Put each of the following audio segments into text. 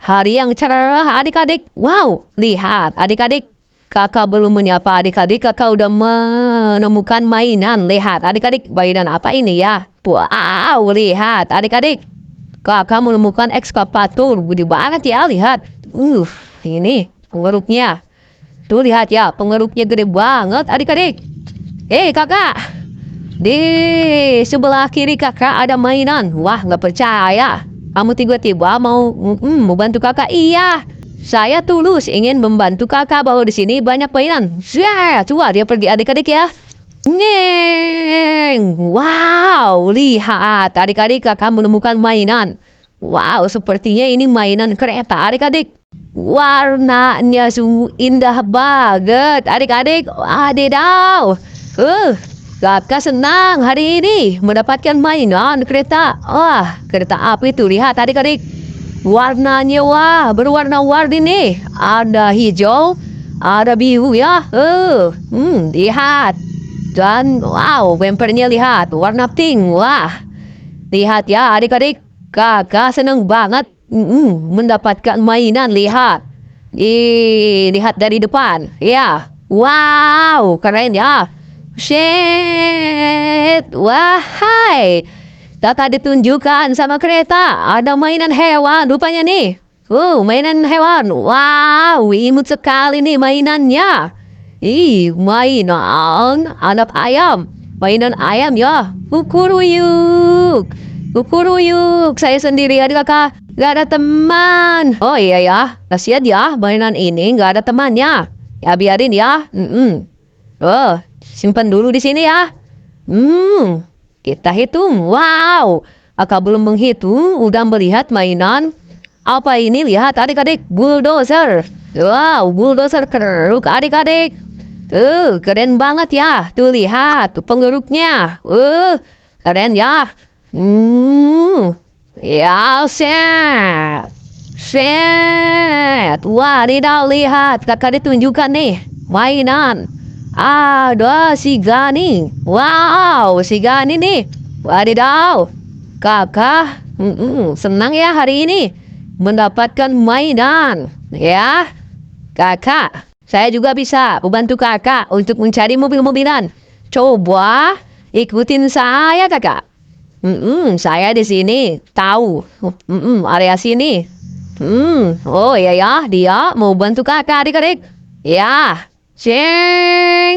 hari yang cerah adik-adik. Wow, lihat adik-adik. Kakak belum menyapa adik-adik, kakak udah menemukan mainan. Lihat adik-adik, mainan apa ini ya? Wow, lihat adik-adik. Kakak menemukan ekskavator. Gede banget ya, lihat. Ini pengeruknya. Tuh lihat ya, pengeruknya gede banget adik-adik. Kakak. Di sebelah kiri kakak ada mainan. Wah, nggak percaya. Kamu tiba-tiba mau bantu kakak? Iya. Saya tulus ingin membantu kakak bahwa di sini banyak mainan. Coba dia pergi adik-adik ya. Wow, lihat adik-adik kakak menemukan mainan. Wow, sepertinya ini mainan kereta adik-adik. Warnanya sungguh indah banget adik-adik. Wadidaw. Kakak senang hari ini mendapatkan mainan kereta. Kereta api tuh lihat adik-adik. Warnanya berwarna-warni nih. Ada hijau, ada biru ya. Lihat. Dan wow, bempernya lihat warna pink. Wah. Lihat ya adik-adik. Kakak senang banget mendapatkan mainan. Lihat. Lihat dari depan. Ya. Wow, keren ya. Wahai. Kakak ditunjukkan sama kereta. Ada mainan hewan rupanya nih. Mainan hewan. Wow, imut sekali nih mainannya. Mainan anak ayam. Mainan ayam ya. Kukuruyuk. Saya sendiri adik kakak. Gak ada teman. Oh iya ya. Kasihan ya mainan ini gak ada temannya. Ya biarin ya. Simpan dulu di sini ya. Kita hitung. Wow. Kakak belum menghitung. Udah melihat mainan. Apa ini? Lihat adik-adik. Bulldozer. Wow. Bulldozer keruk adik-adik. Keren banget ya. Tuh lihat. Tuh pengeruknya. Keren ya. Ya set. Wadidaw lihat. Kakak ditunjukkan nih. Mainan. Ada si Gani. Wow, si Gani nih. Wadidaw. Kakak senang ya hari ini mendapatkan mainan. Ya. Kakak, saya juga bisa membantu kakak untuk mencari mobil-mobilan. Coba ikutin saya kakak. Saya di sini tahu area sini. Oh iya ya, dia mau bantu kakak adik-adik. Ya. Ceng.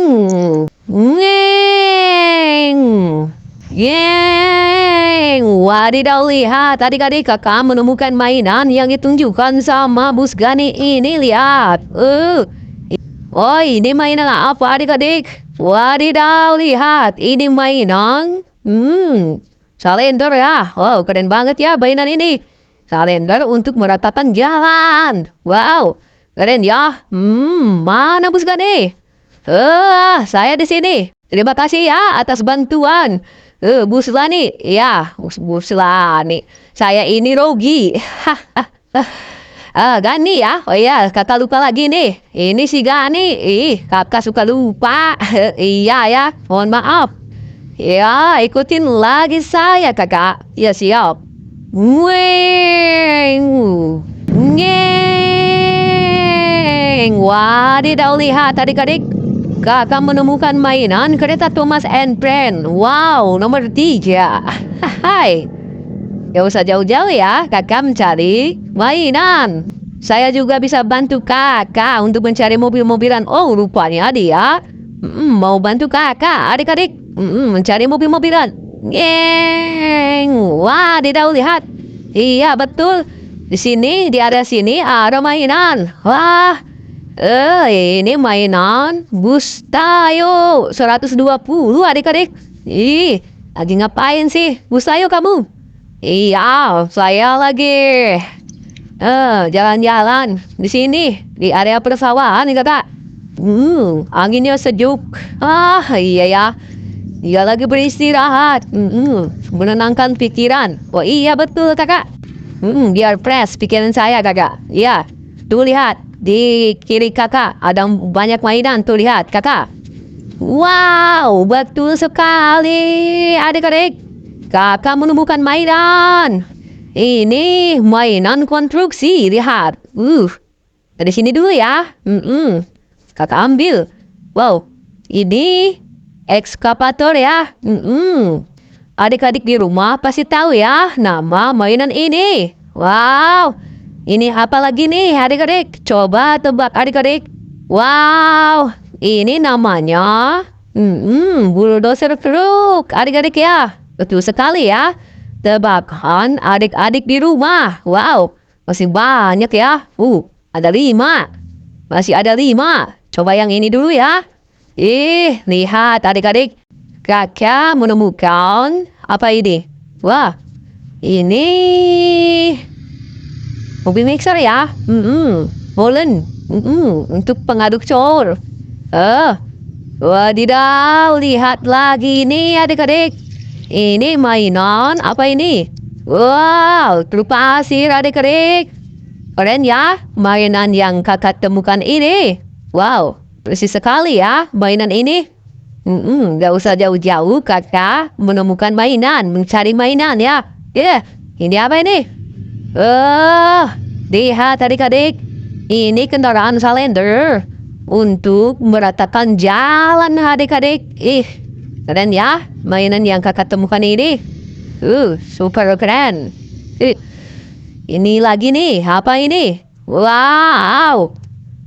Wadidaw lihat adik-adik kakak menemukan mainan yang ditunjukkan sama Bus Gani ini lihat. Ini mainan apa adik-adik? Wadidaw lihat ini mainan. Salender ya. Wow keren banget ya mainan ini. Salender untuk meratakan jalan. Wow. Keren ya. Mana Bus Gani? Saya di sini. Terima kasih ya atas bantuan. Bus Lani. Ya, Bus Lani. Saya ini Rogi. Gani ya. Oh iya, kakak lupa lagi nih. Ini si Gani. Kakak suka lupa. Iya ya, mohon maaf. Ya, ikutin lagi saya kakak. Ya siap. Wadidaw lihat adik-adik. Kakak menemukan mainan kereta Thomas and Friends. Wow, nomor 3. Hai. Gak usah jauh-jauh ya. Kakak mencari mainan. Saya juga bisa bantu kakak untuk mencari mobil-mobilan. Oh, rupanya dia mau bantu kakak adik-adik mencari mobil-mobilan. Wadidaw lihat. Iya betul. Di sini, di area sini ada mainan. Wah. Ini mainan bus Tayo 120 adik-adik. Lagi ngapain sih bus Tayo kamu? Iya, saya lagi jalan-jalan di sini di area persawahan nih kakak. Anginnya sejuk. Iya ya. Dia lagi beristirahat. Menenangkan pikiran. Oh iya betul kakak. Biar fresh pikiran saya kakak. Iya. Tuh lihat. Di kiri kakak ada banyak mainan. Tuh lihat kakak. Wow, betul sekali adik-adik. Kakak menemukan mainan. Ini mainan konstruksi, lihat. Dari sini dulu ya. Kakak ambil. Wow, ini ekskavator ya. Adik-adik di rumah pasti tahu ya nama mainan ini. Wow, ini apa lagi nih adik-adik? Coba tebak adik-adik. Wow, ini namanya bulldozer truk adik-adik ya. Betul sekali ya. Tebakan adik-adik di rumah. Wow, masih banyak ya. Ada 5. Masih ada 5. Coba yang ini dulu ya. Lihat adik-adik. Kakak menemukan apa ini? Wah, ini mobil mixer ya. Molen. Untuk pengaduk cor. Wadidaw, lihat lagi nih adik-adik. Ini mainan apa ini? Wow, truk pasir adik-adik. Keren ya, mainan yang kakak temukan ini. Wow, persis sekali ya mainan ini. Gak usah jauh-jauh kakak menemukan mainan, mencari mainan ya. Ini apa ini? Lihat adik-adik. Ini kendaraan salender untuk meratakan jalan adik-adik. Keren ya mainan yang kakak temukan ini. Super keren. Ini lagi nih, apa ini? Wow,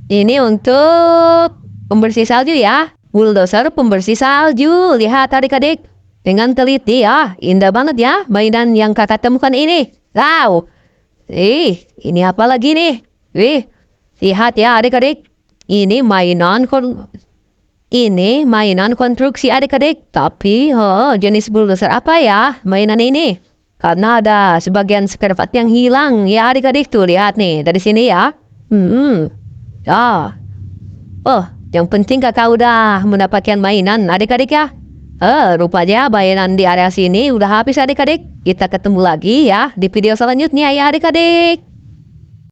ini untuk pembersih salju ya. Bulldozer pembersih salju. Lihat adik-adik. Dengan teliti ya. Indah banget ya mainan yang kakak temukan ini. Wow. Ini apa lagi nih? Lihat ya adik-adik. Ini mainan konstruksi adik-adik. Tapi jenis bulldozer apa ya mainan ini? Karena ada sebagian spare part yang hilang ya adik-adik, tuh lihat nih dari sini ya. Yang penting kakak udah mendapatkan mainan adik-adik ya. Rupanya mainan di area sini udah habis adik-adik. Kita ketemu lagi ya di video selanjutnya ya adik-adik.